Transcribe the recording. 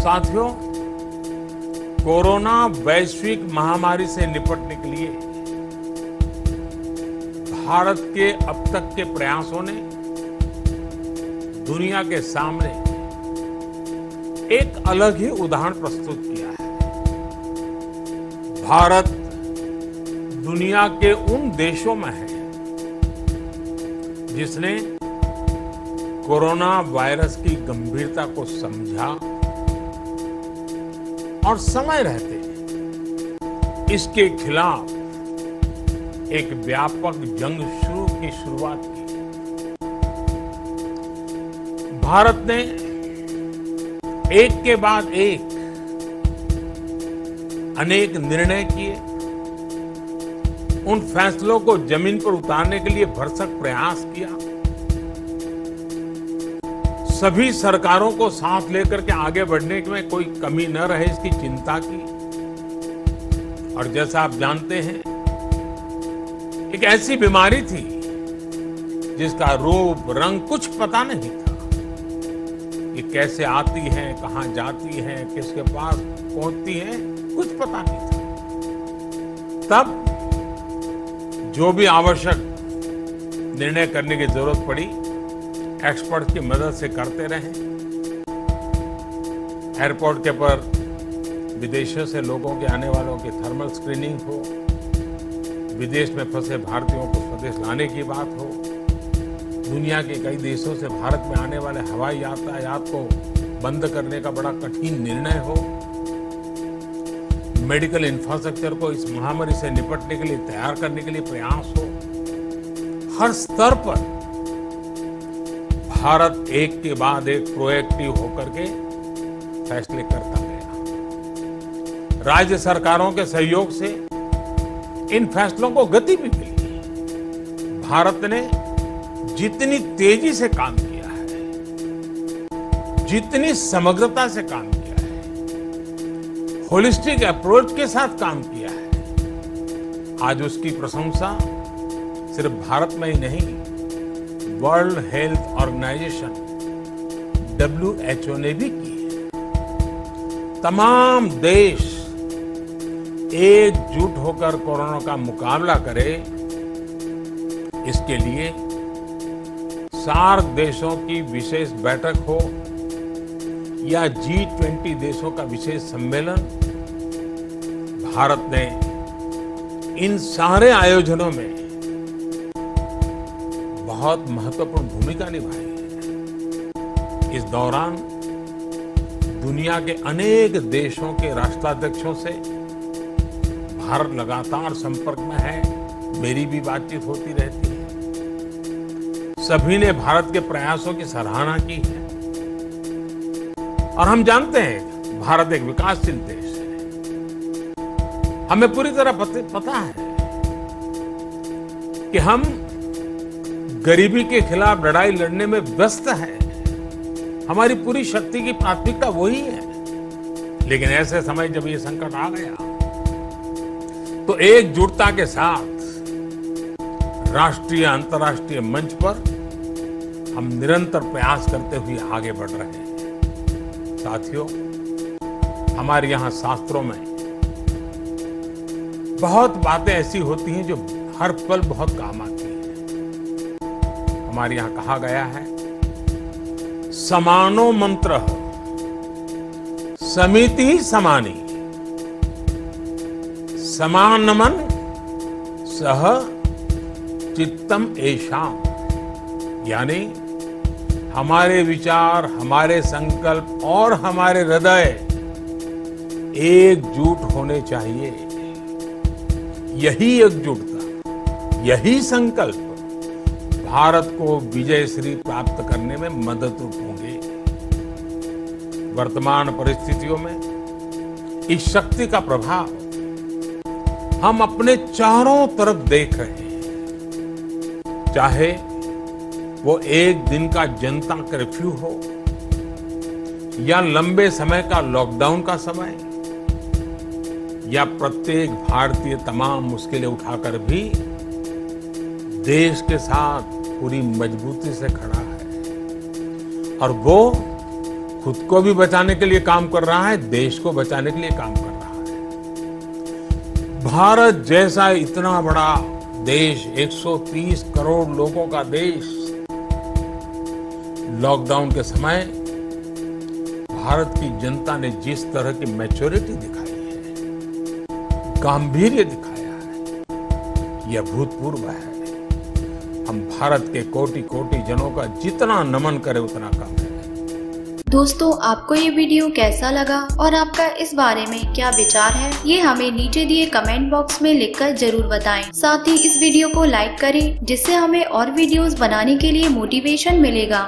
साथियों, कोरोना वैश्विक महामारी से निपटने के लिए भारत के अब तक के प्रयासों ने दुनिया के सामने एक अलग ही उदाहरण प्रस्तुत किया है। भारत दुनिया के उन देशों में है जिसने कोरोना वायरस की गंभीरता को समझा और समय रहते इसके खिलाफ एक व्यापक जंग की शुरुआत की। भारत ने एक के बाद एक अनेक निर्णय किए, उन फैसलों को जमीन पर उतारने के लिए भरसक प्रयास किया, सभी सरकारों को साथ लेकर के आगे बढ़ने में कोई कमी न रहे इसकी चिंता की। और जैसा आप जानते हैं, एक ऐसी बीमारी थी जिसका रूप रंग कुछ पता नहीं था, ये कैसे आती है, कहां जाती है, किसके पास पहुंचती है, कुछ पता नहीं था। तब जो भी आवश्यक निर्णय करने की जरूरत पड़ी, एक्सपर्ट की मदद से करते रहे। एयरपोर्ट के पर विदेशों से लोगों के आने वालों की थर्मल स्क्रीनिंग हो, विदेश में फंसे भारतीयों को स्वदेश लाने की बात हो, दुनिया के कई देशों से भारत में आने वाले हवाई यातायात को बंद करने का बड़ा कठिन निर्णय हो, मेडिकल इंफ्रास्ट्रक्चर को इस महामारी से निपटने के लिए तैयार करने के लिए प्रयास हो, हर स्तर पर भारत एक के बाद एक प्रोएक्टिव होकर के फैसले करता गया। राज्य सरकारों के सहयोग से इन फैसलों को गति भी मिली। भारत ने जितनी तेजी से काम किया है, जितनी समग्रता से काम किया है, होलिस्टिक अप्रोच के साथ काम किया है, आज उसकी प्रशंसा सिर्फ भारत में ही नहीं, वर्ल्ड हेल्थ ऑर्गेनाइजेशन WHO ने भी की है। तमाम देश एकजुट होकर कोरोना का मुकाबला करे, इसके लिए सार्क देशों की विशेष बैठक हो या G20 देशों का विशेष सम्मेलन, भारत ने इन सारे आयोजनों में बहुत महत्वपूर्ण भूमिका निभाई है। इस दौरान दुनिया के अनेक देशों के राष्ट्राध्यक्षों से भारत लगातार संपर्क में है, मेरी भी बातचीत होती रहती है। सभी ने भारत के प्रयासों की सराहना की है और हम जानते हैं भारत एक विकासशील देश है। हमें पूरी तरह पता है कि हम गरीबी के खिलाफ लड़ाई लड़ने में व्यस्त है, हमारी पूरी शक्ति की प्राथमिकता वही है। लेकिन ऐसे समय जब ये संकट आ गया तो एकजुटता के साथ राष्ट्रीय अंतर्राष्ट्रीय मंच पर हम निरंतर प्रयास करते हुए आगे बढ़ रहे हैं। साथियों, हमारे यहाँ शास्त्रों में बहुत बातें ऐसी होती हैं जो हर पल बहुत काम आती हैं। हमारे यहाँ कहा गया है, समानो मंत्र समिति समानी, समानमन सह चित्तम एषाम। यानी हमारे विचार, हमारे संकल्प और हमारे हृदय एकजुट होने चाहिए। यही एकजुटता, यही संकल्प भारत को विजयश्री प्राप्त करने में मददरूप होंगे। वर्तमान परिस्थितियों में इस शक्ति का प्रभाव हम अपने चारों तरफ देख रहे हैं, चाहे वो एक दिन का जनता कर्फ्यू हो या लंबे समय का लॉकडाउन का समय, या प्रत्येक भारतीय तमाम मुश्किलें उठाकर भी देश के साथ पूरी मजबूती से खड़ा है और वो खुद को भी बचाने के लिए काम कर रहा है, देश को बचाने के लिए काम कर रहा है। भारत जैसा इतना बड़ा देश, 130 करोड़ लोगों का देश, लॉकडाउन के समय भारत की जनता ने जिस तरह की मैच्योरिटी दिखाई है, गांभीर्य दिखाया है, यह अभूतपूर्व है। हम भारत के कोटि कोटि जनों का जितना नमन करें उतना कम है। दोस्तों, आपको ये वीडियो कैसा लगा और आपका इस बारे में क्या विचार है, ये हमें नीचे दिए कमेंट बॉक्स में लिखकर जरूर बताएं। साथ ही इस वीडियो को लाइक करें, जिससे हमें और वीडियोस बनाने के लिए मोटिवेशन मिलेगा।